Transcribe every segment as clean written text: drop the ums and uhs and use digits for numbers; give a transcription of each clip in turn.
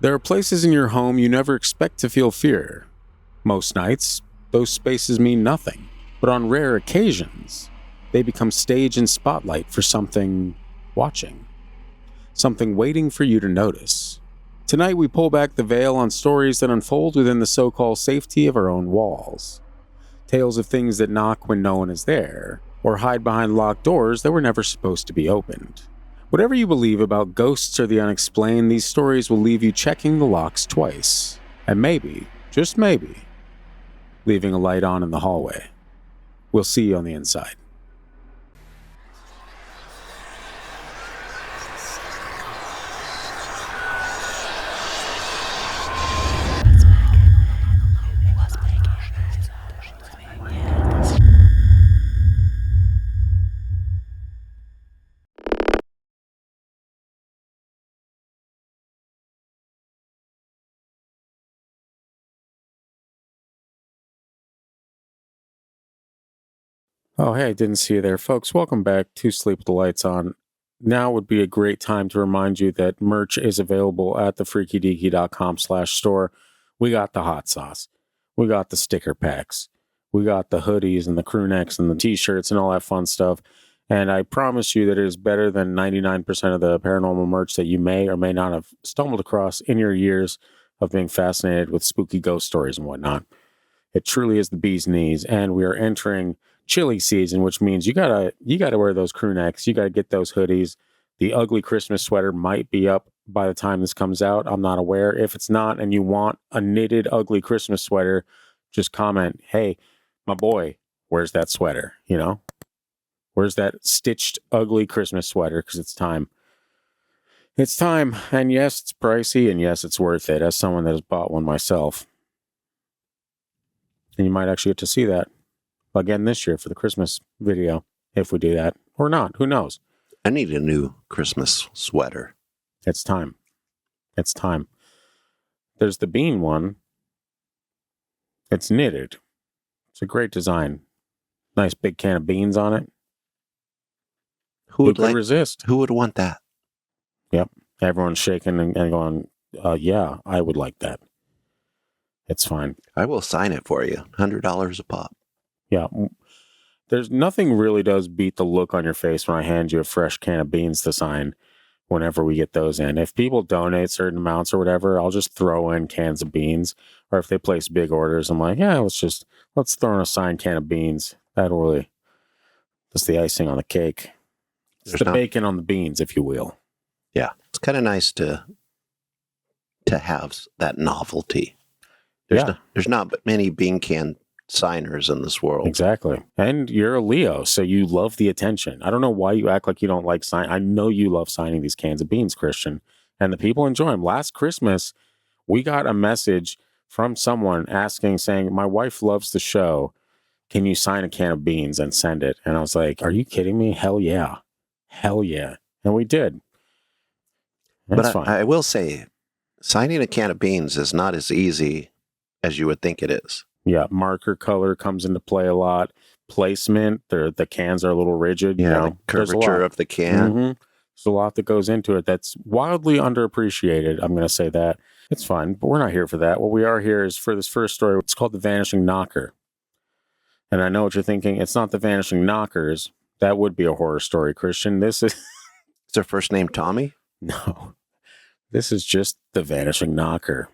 There are places in your home you never expect to feel fear. Most nights, those spaces mean nothing, but on rare occasions, they become stage and spotlight for something watching, something waiting for you to notice. Tonight we pull back the veil on stories that unfold within the so-called safety of our own walls. Tales of things that knock when no one is there, or hide behind locked doors that were never supposed to be opened. Whatever you believe about ghosts or the unexplained, these stories will leave you checking the locks twice. And maybe, just maybe, leaving a light on in the hallway. We'll see you on the inside. Oh, hey, didn't see you there. Folks, welcome back to Sleep with the Lights On. Now would be a great time to remind you that merch is available at thefreakydeaky.com/store. We got the hot sauce. We got the sticker packs. We got the hoodies and the crew necks and the t-shirts and all that fun stuff. And I promise you that it is better than 99% of the paranormal merch that you may or may not have stumbled across in your years of being fascinated with spooky ghost stories and whatnot. It truly is the bee's knees, and we are entering chilly season, which means you gotta wear those crew necks. You gotta get those hoodies. The ugly Christmas sweater might be up by the time this comes out. I'm not aware. If it's not, and you want a knitted ugly Christmas sweater, just comment, "Hey, my boy, where's that sweater? You know, where's that stitched ugly Christmas sweater? Because it's time. It's time." And yes, it's pricey, and yes, it's worth it. As someone that has bought one myself, and you might actually get to see that again this year for the Christmas video, if we do that or not, who knows? I need a new Christmas sweater. It's time. It's time. There's the bean one. It's knitted. It's a great design. Nice big can of beans on it. Who would resist? Who would want that? Yep. Everyone's shaking and going, yeah, I would like that. It's fine. I will sign it for you. $100 a pop. Yeah. There's nothing really does beat the look on your face when I hand you a fresh can of beans to sign whenever we get those in. If people donate certain amounts or whatever, I'll just throw in cans of beans. Or if they place big orders, I'm like, yeah, let's throw in a signed can of beans. That's the icing on the cake. It's the bacon on the beans, if you will. Yeah. It's kind of nice to have that novelty. There's not but many bean can signers in this world. Exactly. And you're a Leo, so you love the attention. I don't know why you act like you don't like sign. I know you love signing these cans of beans, Christian, and the people enjoy them. Last Christmas, we got a message from someone saying, my wife loves the show. Can you sign a can of beans and send it? And I was like, are you kidding me? Hell yeah. Hell yeah. And we did. That's fine. I will say, signing a can of beans is not as easy as you would think it is. Yeah, marker color comes into play a lot. Placement, the cans are a little rigid. Yeah, the curvature of the can. Mm-hmm. There's a lot that goes into it that's wildly underappreciated. I'm going to say that. It's fun, but we're not here for that. What we are here is for this first story. It's called The Vanishing Knocker. And I know what you're thinking. It's not The Vanishing Knockers. That would be a horror story, Christian. This is... Is their first name Tommy? No. This is just The Vanishing Knocker.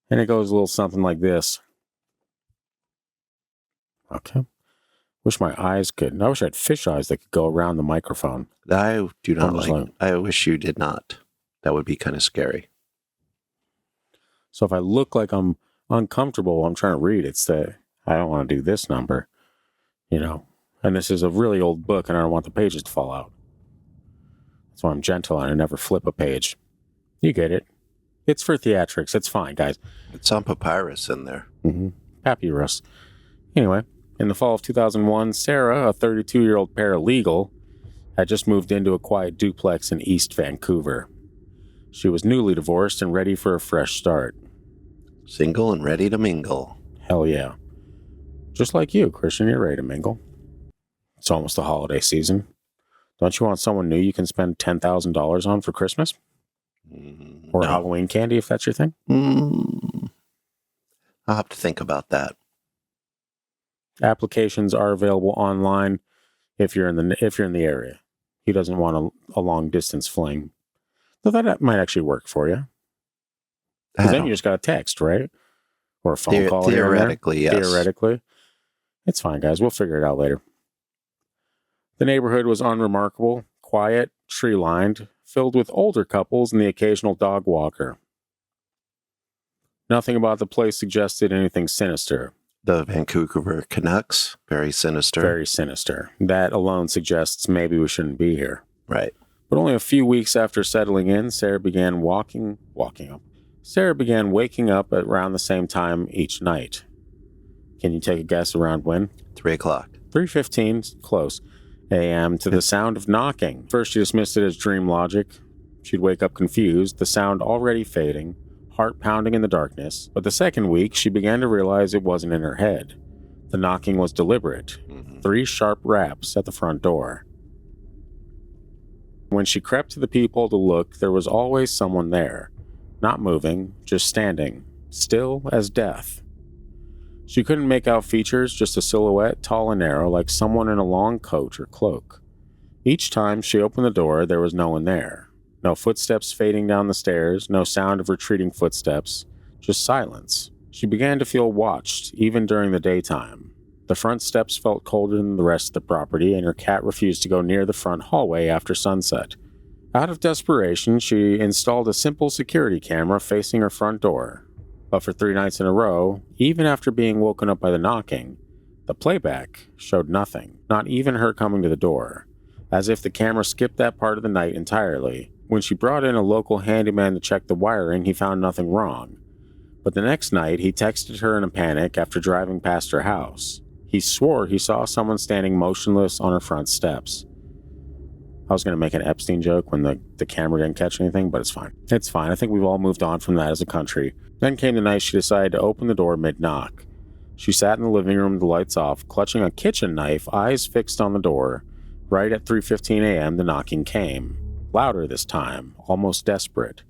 And it goes a little something like this. Okay. Wish my eyes could. I wish I had fish eyes that could go around the microphone. I do not like. I wish you did not. That would be kind of scary. So if I look like I'm uncomfortable while I'm trying to read, it's that I don't want to do this number, you know. And this is a really old book, and I don't want the pages to fall out. That's why I'm gentle and I never flip a page. You get it. It's for theatrics. It's fine, guys. It's on papyrus in there. Mm-hmm. Papyrus. Anyway, in the fall of 2001, Sarah, a 32-year-old paralegal, had just moved into a quiet duplex in East Vancouver. She was newly divorced and ready for a fresh start. Single and ready to mingle. Hell yeah. Just like you, Christian, you're ready to mingle. It's almost the holiday season. Don't you want someone new you can spend $10,000 on for Christmas? Or No. Halloween candy, if that's your thing. I'll have to think about that. Applications are available online if you're in the area. He doesn't want a long distance fling. So that might actually work for you. Because then you just got a text, right? Or a phone call. Theoretically, yes. Theoretically. It's fine, guys. We'll figure it out later. The neighborhood was unremarkable, quiet, tree-lined, filled with older couples and the occasional dog walker. Nothing about the place suggested anything sinister. The Vancouver Canucks, very sinister. Very sinister. That alone suggests maybe we shouldn't be here. Right. But only a few weeks after settling in, Sarah began waking up at around the same time each night. Can you take a guess around when? 3 o'clock. 3:15, close, a.m. to the sound of knocking. First, she dismissed it as dream logic. She'd wake up confused, the sound already fading, heart pounding in the darkness. But the second week, she began to realize it wasn't in her head. The knocking was deliberate. 3 sharp raps at the front door. When she crept to the peephole to look, there was always someone there. Not moving, just standing, still as death. She couldn't make out features, just a silhouette, tall and narrow, like someone in a long coat or cloak. Each time she opened the door, there was no one there. No footsteps fading down the stairs, no sound of retreating footsteps, just silence. She began to feel watched, even during the daytime. The front steps felt colder than the rest of the property, and her cat refused to go near the front hallway after sunset. Out of desperation, she installed a simple security camera facing her front door. But for 3 nights in a row, even after being woken up by the knocking, the playback showed nothing, not even her coming to the door, as if the camera skipped that part of the night entirely. When she brought in a local handyman to check the wiring, he found nothing wrong. But the next night, he texted her in a panic after driving past her house. He swore he saw someone standing motionless on her front steps. I was going to make an Epstein joke when the camera didn't catch anything, but it's fine. It's fine. I think we've all moved on from that as a country. Then came the night she decided to open the door mid-knock. She sat in the living room, the lights off, clutching a kitchen knife, eyes fixed on the door. Right at 3:15 a.m., the knocking came. Louder this time, almost desperate.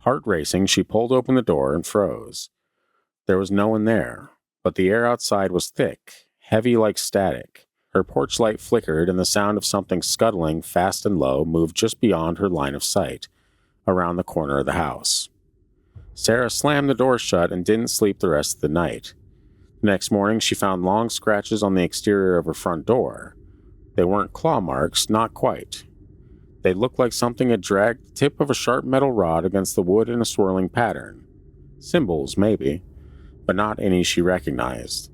Heart racing, she pulled open the door and froze. There was no one there, but the air outside was thick, heavy like static. Her porch light flickered, and the sound of something scuttling fast and low moved just beyond her line of sight, around the corner of the house. Sarah slammed the door shut and didn't sleep the rest of the night. The next morning, she found long scratches on the exterior of her front door. They weren't claw marks, not quite. They looked like something had dragged the tip of a sharp metal rod against the wood in a swirling pattern. Symbols, maybe, but not any she recognized.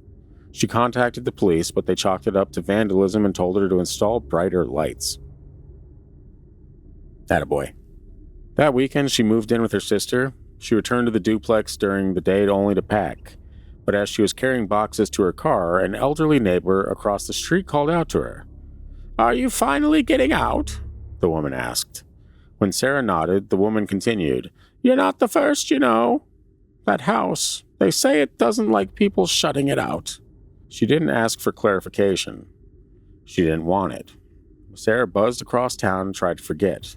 She contacted the police, but they chalked it up to vandalism and told her to install brighter lights. Attaboy. That weekend, she moved in with her sister. She returned to the duplex during the day only to pack. But as she was carrying boxes to her car, an elderly neighbor across the street called out to her. "Are you finally getting out?" the woman asked. When Sarah nodded, the woman continued, "You're not the first, you know. That house, they say it doesn't like people shutting it out." She didn't ask for clarification. She didn't want it. Sarah buzzed across town and tried to forget.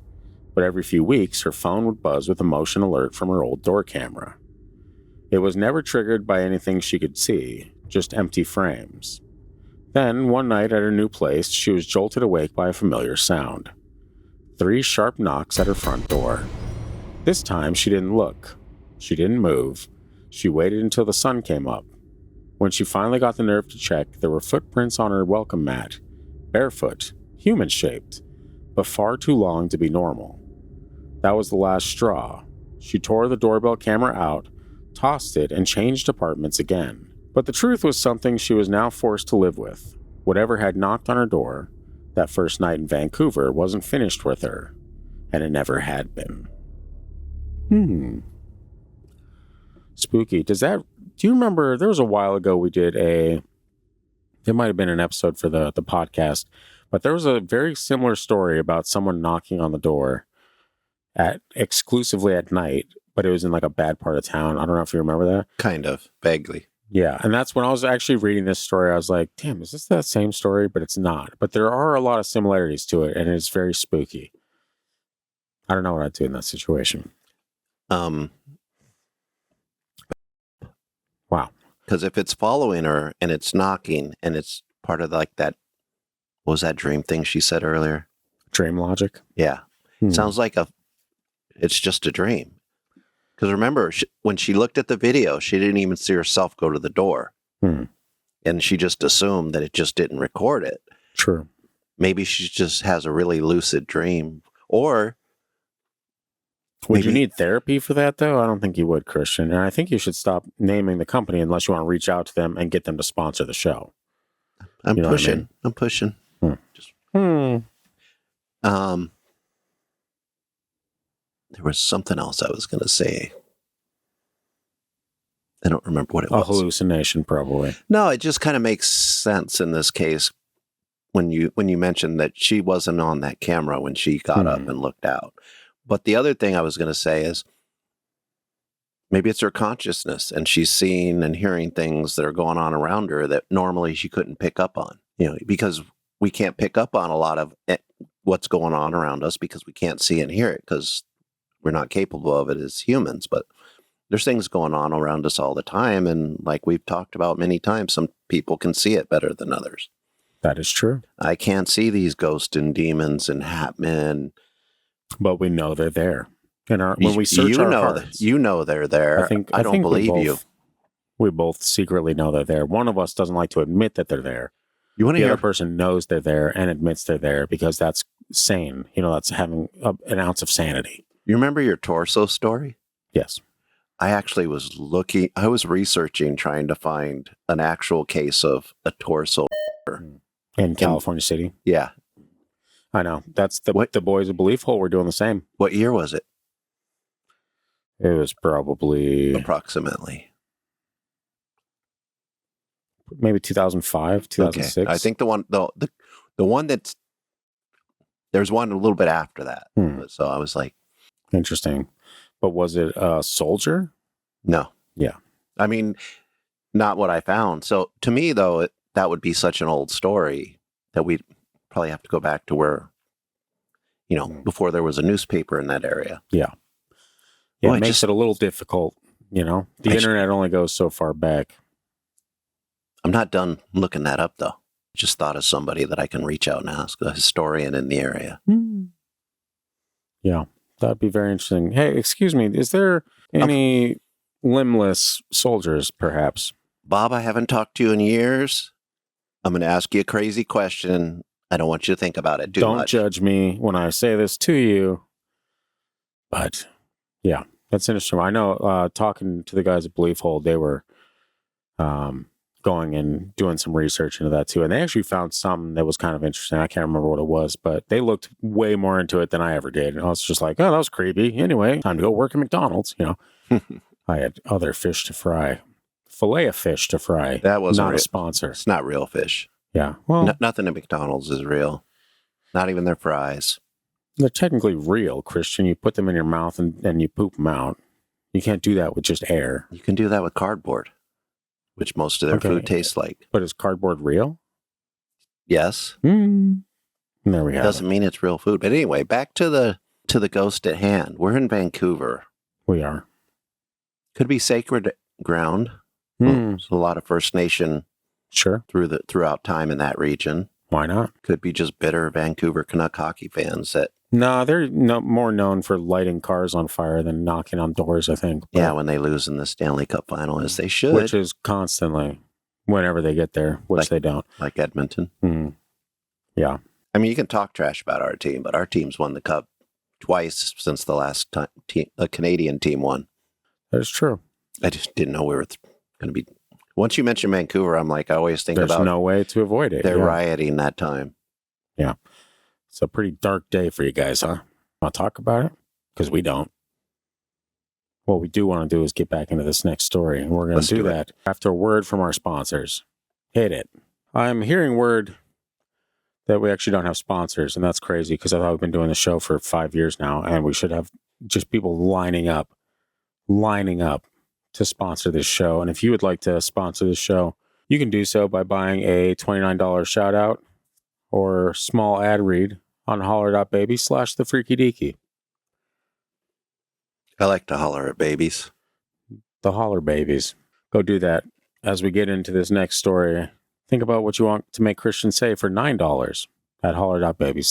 But every few weeks, her phone would buzz with a motion alert from her old door camera. It was never triggered by anything she could see, just empty frames. Then, one night at her new place, she was jolted awake by a familiar sound. 3 sharp knocks at her front door. This time, she didn't look. She didn't move. She waited until the sun came up. When she finally got the nerve to check, there were footprints on her welcome mat. Barefoot, human-shaped, but far too long to be normal. That was the last straw. She tore the doorbell camera out, tossed it, and changed apartments again. But the truth was something she was now forced to live with. Whatever had knocked on her door that first night in Vancouver wasn't finished with her, and it never had been. Spooky. Do you remember, there was a while ago we did it might have been an episode for the podcast, but there was a very similar story about someone knocking on the door exclusively at night, but it was in like a bad part of town. I don't know if you remember that. Kind of, vaguely. Yeah, and that's when I was actually reading this story, I was like, damn, is this that same story? But it's not. But there are a lot of similarities to it, and it's very spooky. I don't know what I'd do in that situation. Wow. Because if it's following her and it's knocking and it's part of like that, what was that dream thing she said earlier? Dream logic. Yeah. Sounds like it's just a dream. Because remember, when she looked at the video, she didn't even see herself go to the door. And she just assumed that it just didn't record it. True. Maybe she just has a really lucid dream. Or would you need therapy for that, though? I don't think you would, Christian. And I think you should stop naming the company unless you want to reach out to them and get them to sponsor the show. I'm You know pushing. what I mean? I'm pushing. There was something else I was going to say. I don't remember what it was. A hallucination, probably. No, it just kind of makes sense in this case when you mentioned that she wasn't on that camera when she got up and looked out. But the other thing I was going to say is maybe it's her consciousness and she's seeing and hearing things that are going on around her that normally she couldn't pick up on, because we can't pick up on a lot of what's going on around us because we can't see and hear it because we're not capable of it as humans. But there's things going on around us all the time. And like we've talked about many times, some people can see it better than others. That is true. I can't see these ghosts and demons and hat men. But we know they're there. And when we search our hearts, they're there. I don't believe you. We both secretly know they're there. One of us doesn't like to admit that they're there. You want to the hear? Other person knows they're there and admits they're there because that's sane. That's having an ounce of sanity. You remember your torso story? Yes. I actually was researching, trying to find an actual case of a torso. In California City? Yeah. I know. That's the boys of Belief Hole were doing the same. What year was it? It was probably... approximately. Maybe 2005, 2006. Okay. I think the one that's... There's one a little bit after that. So I was like... Interesting. But was it a soldier? No. Yeah. I mean, not what I found. So to me, though, that would be such an old story that we'd probably have to go back to where, before there was a newspaper in that area. Yeah. Yeah, it makes it a little difficult, The internet only goes so far back. I'm not done looking that up, though. Just thought of somebody that I can reach out and ask, a historian in the area. Yeah, that'd be very interesting. Hey, excuse me, is there any limbless soldiers, perhaps? Bob, I haven't talked to you in years. I'm going to ask you a crazy question. I don't want you to think about it too much. Don't judge me when I say this to you. But, yeah, that's interesting. I know talking to the guys at Belief Hole, they were going and doing some research into that too. And they actually found something that was kind of interesting. I can't remember what it was, but they looked way more into it than I ever did. And I was just like, oh, that was creepy. Anyway, time to go work at McDonald's, I had other fish to fry. Fillet of fish to fry. That was not a sponsor. It's not real fish. Yeah. Well, nothing at McDonald's is real. Not even their fries. They're technically real, Christian. You put them in your mouth and you poop them out. You can't do that with just air. You can do that with cardboard, which most of their food tastes like. But is cardboard real? Yes. There we go. Doesn't mean it's real food. But anyway, back to the ghost at hand. We're in Vancouver. We are. Could be sacred ground. There's a lot of First Nation throughout time in that region. Why not? Could be just bitter Vancouver Canuck hockey fans that... No, they're more known for lighting cars on fire than knocking on doors, I think. But, yeah, when they lose in the Stanley Cup final, as they should. Which is constantly, whenever they get there, which they don't. Like Edmonton. Yeah. I mean, you can talk trash about our team, but our team's won the Cup twice since the last time a Canadian team won. That is true. I just didn't know we were going to be... Once you mention Vancouver, I'm like, I always think There's about... There's no way to avoid it. They're rioting that time. Yeah. It's a pretty dark day for you guys, huh? Want to talk about it? Because we don't. What we do want to do is get back into this next story, and we're going to do that after a word from our sponsors. Hit it. I'm hearing word that we actually don't have sponsors, and that's crazy because I thought we've been doing the show for 5 years now, and we should have just people lining up to sponsor this show. And if you would like to sponsor this show, you can do so by buying a $29 shout out or small ad read on holler.baby/thefreakydeaky. I like to holler at babies. The holler babies. Go do that. As we get into this next story, think about what you want to make Christian say for $9 at holler.baby/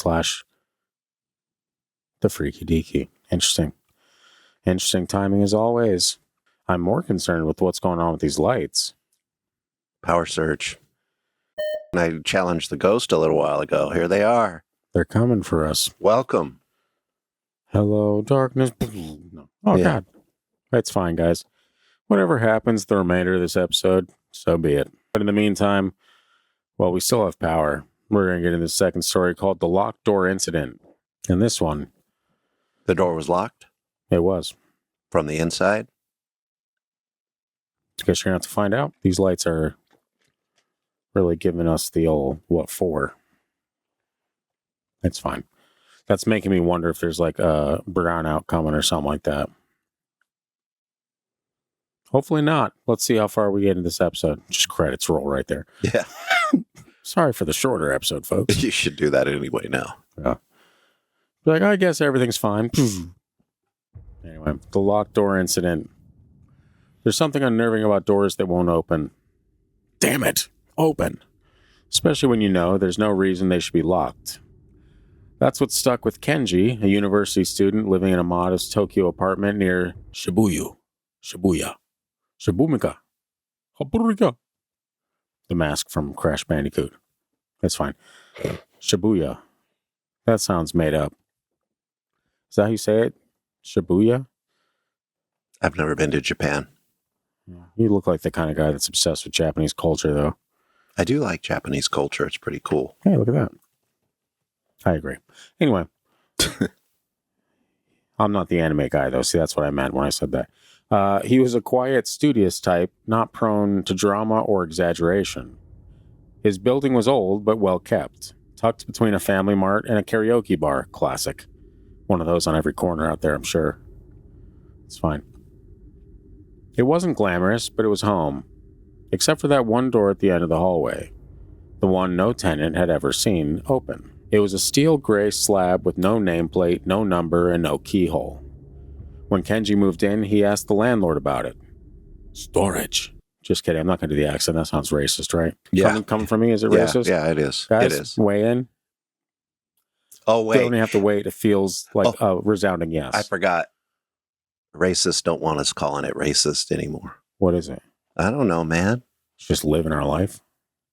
the freaky deaky. Interesting timing as always. I'm more concerned with what's going on with these lights. Power surge. And I challenged the ghost a little while ago. Here they are. They're coming for us. Welcome. Hello, darkness. No. Oh, yeah. God. That's fine, guys. Whatever happens the remainder of this episode, so be it. But in the meantime, well, we still have power. We're going to get into the second story called The Locked Door Incident. And this one... The door was locked? It was. From the inside? I guess you're going to have to find out. These lights are really giving us the old, what for? It's fine. That's making me wonder if there's like a brownout coming or something like that. Hopefully not. Let's see how far we get in this episode. Just credits roll right there. Yeah. Sorry for the shorter episode, folks. You should do that anyway now. Yeah. Be like, I guess everything's fine. Anyway, the locked door incident. There's something unnerving about doors that won't open. Damn it. Open. Especially when you know there's no reason they should be locked. That's what stuck with Kenji, a university student living in a modest Tokyo apartment near Shibuya. Shibumika. The mask from Crash Bandicoot. That's fine. Shibuya. That sounds made up. Is that how you say it? Shibuya? I've never been to Japan. You look like the kind of guy that's obsessed with Japanese culture, though. I do like Japanese culture. It's pretty cool. Hey, look at that. I agree. Anyway. I'm not the anime guy, though. See, that's what I meant when I said that. He was a quiet, studious type, not prone to drama or exaggeration. His building was old, but well kept, tucked between a family mart and a karaoke bar. Classic. One of those on every corner out there, I'm sure. It's fine. It wasn't glamorous, but it was home. Except for that one door at the end of the hallway. The one no tenant had ever seen open. It was a steel gray slab with no nameplate, no number, and no keyhole. When Kenji moved in, he asked the landlord about it. Storage. Just kidding. I'm not going to do the accent. That sounds racist, right? Yeah. Coming from me, is it racist? Yeah, it is. Guys, it is. Weigh in. Oh, wait. You don't have to wait. It feels like a resounding yes. I forgot. Racists don't want us calling it racist anymore. What is it? I don't know, man. Just living our life.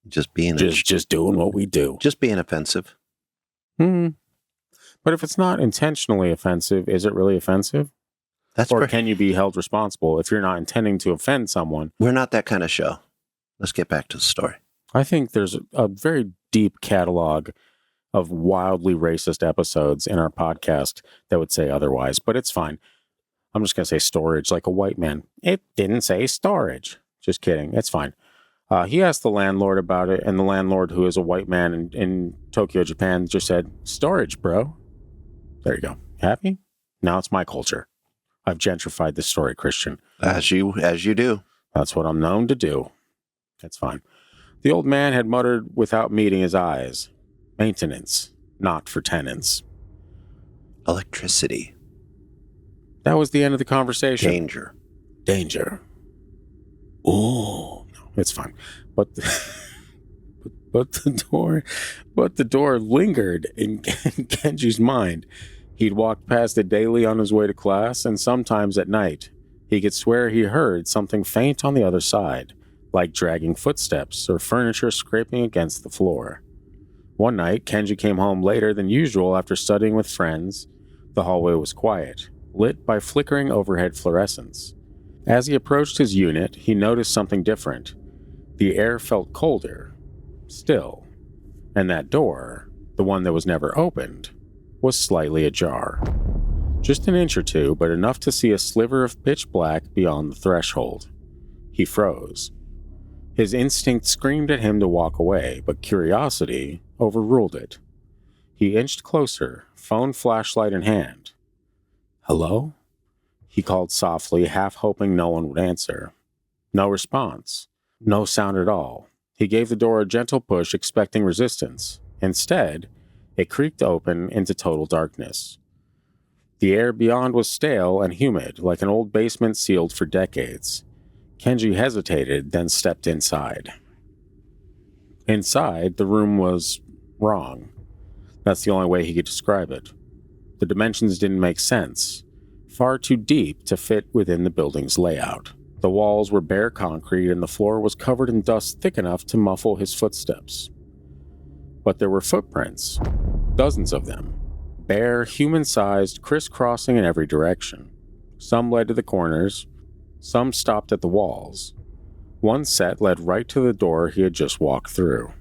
Just being just doing what we do. Just being offensive. But if it's not intentionally offensive, is it really offensive? Or can you be held responsible if you're not intending to offend someone? We're not that kind of show. Let's get back to the story. I think there's a very deep catalog of wildly racist episodes in our podcast that would say otherwise, but it's fine. I'm just going to say storage like a white man. It didn't say storage. Just kidding. It's fine. He asked the landlord about it, and the landlord, who is a white man in Tokyo, Japan, just said, storage, bro. There you go. Happy? Now it's my culture. I've gentrified this story, Christian. As you do. That's what I'm known to do. That's fine. The old man had muttered without meeting his eyes. Maintenance, not for tenants. Electricity. That was the end of the conversation. Danger. Oh, no, it's fine. But the door lingered in Kenji's mind. He'd walked past it daily on his way to class, and sometimes at night. He could swear he heard something faint on the other side, like dragging footsteps or furniture scraping against the floor. One night, Kenji came home later than usual after studying with friends. The hallway was quiet, lit by flickering overhead fluorescents. As he approached his unit, he noticed something different. The air felt colder, still, and that door, the one that was never opened, was slightly ajar. Just an inch or two, but enough to see a sliver of pitch black beyond the threshold. He froze. His instinct screamed at him to walk away, but curiosity overruled it. He inched closer, phone flashlight in hand. "Hello?" He called softly, half hoping no one would answer. No response. No sound at all. He gave the door a gentle push, expecting resistance. Instead, it creaked open into total darkness. The air beyond was stale and humid, like an old basement sealed for decades. Kenji hesitated, then stepped inside. Inside, the room was wrong. That's the only way he could describe it. The dimensions didn't make sense. Far too deep to fit within the building's layout. The walls were bare concrete and the floor was covered in dust thick enough to muffle his footsteps. But there were footprints. Dozens of them. Bare, human-sized, crisscrossing in every direction. Some led to the corners. Some stopped at the walls. One set led right to the door he had just walked through.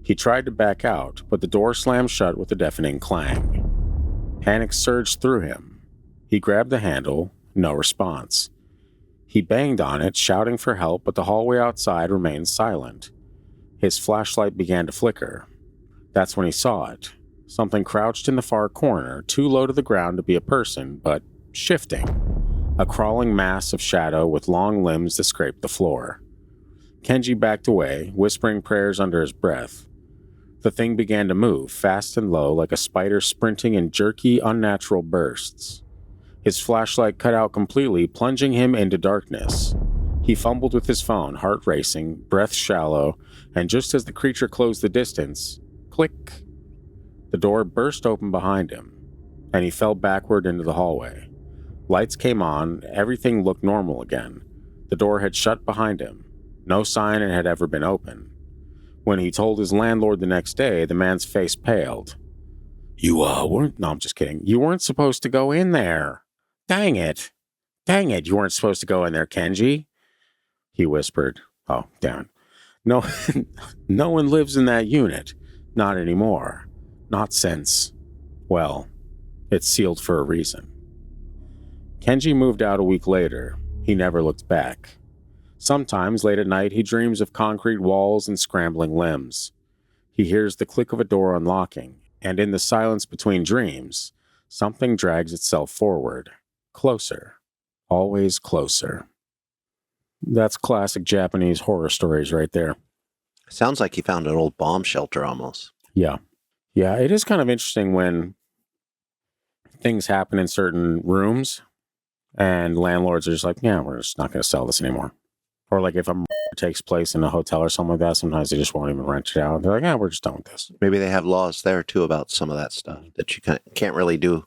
He tried to back out, but the door slammed shut with a deafening clang. Panic surged through him. He grabbed the handle, no response. He banged on it, shouting for help, but the hallway outside remained silent. His flashlight began to flicker. That's when he saw it. Something crouched in the far corner, too low to the ground to be a person, but shifting. A crawling mass of shadow with long limbs that scraped the floor. Kenji backed away, whispering prayers under his breath. The thing began to move, fast and low, like a spider sprinting in jerky, unnatural bursts. His flashlight cut out completely, plunging him into darkness. He fumbled with his phone, heart racing, breath shallow, and just as the creature closed the distance, click. The door burst open behind him, and he fell backward into the hallway. Lights came on, everything looked normal again. The door had shut behind him. No sign it had ever been open. When he told his landlord the next day, the man's face paled. You weren't... No, I'm just kidding. You weren't supposed to go in there. Dang it. Dang it, you weren't supposed to go in there, Kenji. He whispered. Oh, damn. No, no one lives in that unit. Not anymore. Not since... Well, it's sealed for a reason. Kenji moved out a week later. He never looked back. Sometimes, late at night, he dreams of concrete walls and scrambling limbs. He hears the click of a door unlocking, and in the silence between dreams, something drags itself forward. Closer. Always closer. That's classic Japanese horror stories right there. Sounds like he found an old bomb shelter almost. Yeah. Yeah, it is kind of interesting when things happen in certain rooms and landlords are just like, yeah, we're just not going to sell this anymore. Or like if a murder takes place in a hotel or something like that, sometimes they just won't even rent it out. They're like, yeah, we're just done with this. Maybe they have laws there too about some of that stuff that you can't really do.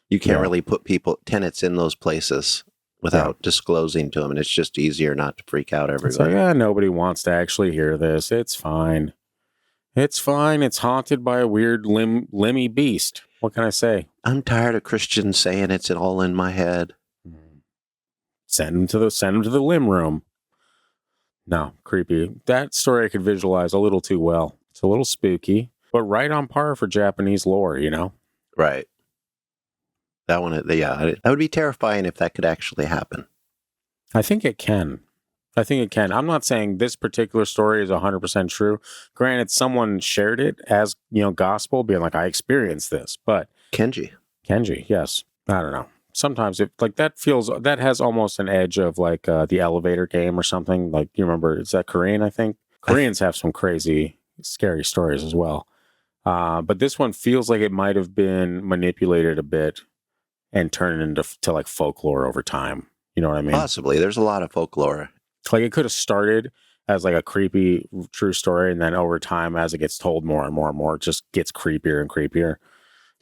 You can't really put tenants in those places without disclosing to them. And it's just easier not to freak out everybody. It's like, yeah, nobody wants to actually hear this. It's fine. It's fine. It's haunted by a weird limby beast. What can I say? I'm tired of Christians saying it's all in my head. Send them to the limb room. No, creepy. That story I could visualize a little too well. It's a little spooky, but right on par for Japanese lore, you know? Right. That one, that would be terrifying if that could actually happen. I think it can. I'm not saying this particular story is 100% true. Granted, someone shared it as, gospel, being like, I experienced this, but... Kenji, yes. I don't know. Sometimes that has almost an edge of like the elevator game or something. Like, you remember, is that Korean, I think? Koreans have some crazy, scary stories as well. But this one feels like it might have been manipulated a bit and turned into like folklore over time. You know what I mean? Possibly. There's a lot of folklore. Like it could have started as like a creepy true story, and then over time, as it gets told more and more and more, it just gets creepier and creepier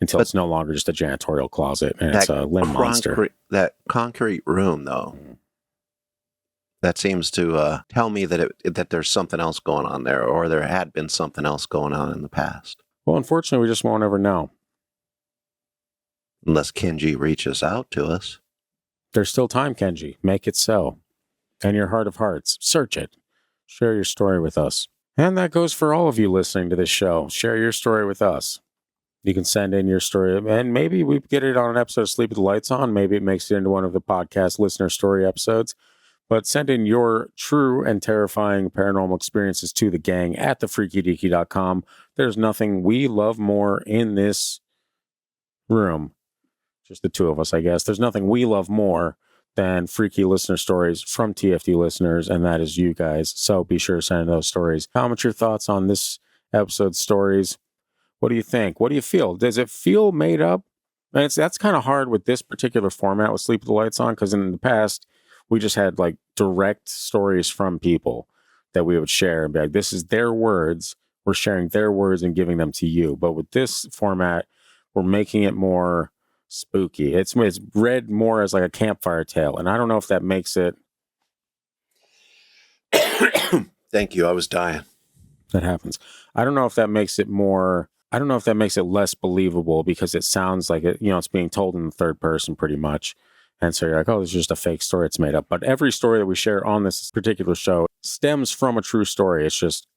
until it's no longer just a janitorial closet and it's a limb monster. That concrete room, though, that seems to tell me that there's something else going on there, or there had been something else going on in the past. Well, unfortunately, we just won't ever know. Unless Kenji reaches out to us. There's still time, Kenji. Make it so. And your heart of hearts. Search it. Share your story with us. And that goes for all of you listening to this show. Share your story with us. You can send in your story, and maybe we get it on an episode of Sleep with the Lights On. Maybe it makes it into one of the podcast listener story episodes. But send in your true and terrifying paranormal experiences to the gang at thefreakydeaky.com. There's nothing we love more in this room. Just the two of us, I guess. There's nothing we love more than freaky listener stories from TFD listeners, and that is you guys. So be sure to send in those stories. Comment your thoughts on this episode's stories. What do you think? What do you feel? Does it feel made up? And that's kind of hard with this particular format with Sleep with the Lights On, because in the past, we just had like direct stories from people that we would share and be like, this is their words. We're sharing their words and giving them to you. But with this format, we're making it more spooky. It's read more as like a campfire tale. And I don't know if that makes it. Thank you. I was dying. That happens. I don't know if that makes it more. I don't know if that makes it less believable, because it sounds like it, it's being told in the third person pretty much. And so you're like, oh, this is just a fake story. It's made up. But every story that we share on this particular show stems from a true story. It's just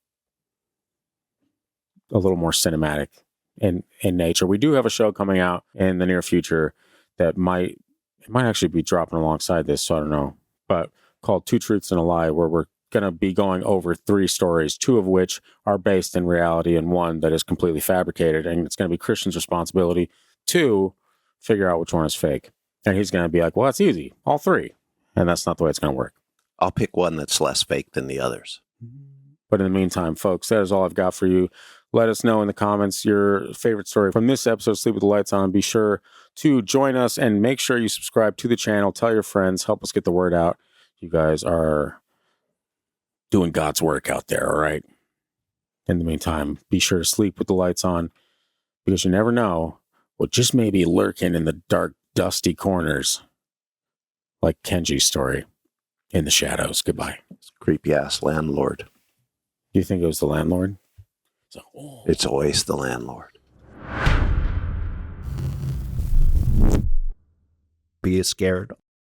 a little more cinematic in nature. We do have a show coming out in the near future that might actually be dropping alongside this. So I don't know, but called Two Truths and a Lie, where we're going to be going over 3 stories, 2 of which are based in reality and 1 that is completely fabricated. And it's going to be Christian's responsibility to figure out which one is fake. And he's going to be like, well, that's easy. All 3. And that's not the way it's going to work. I'll pick one that's less fake than the others. But in the meantime, folks, that is all I've got for you. Let us know in the comments your favorite story from this episode of Sleep with the Lights On. Be sure to join us and make sure you subscribe to the channel. Tell your friends. Help us get the word out. You guys are doing God's work out there, all right? In the meantime, be sure to sleep with the lights on, because you never know what just may be lurking in the dark, dusty corners, like Kenji's story in the shadows. Goodbye. Creepy ass landlord. Do you think it was the landlord? It's always the landlord. Be scared.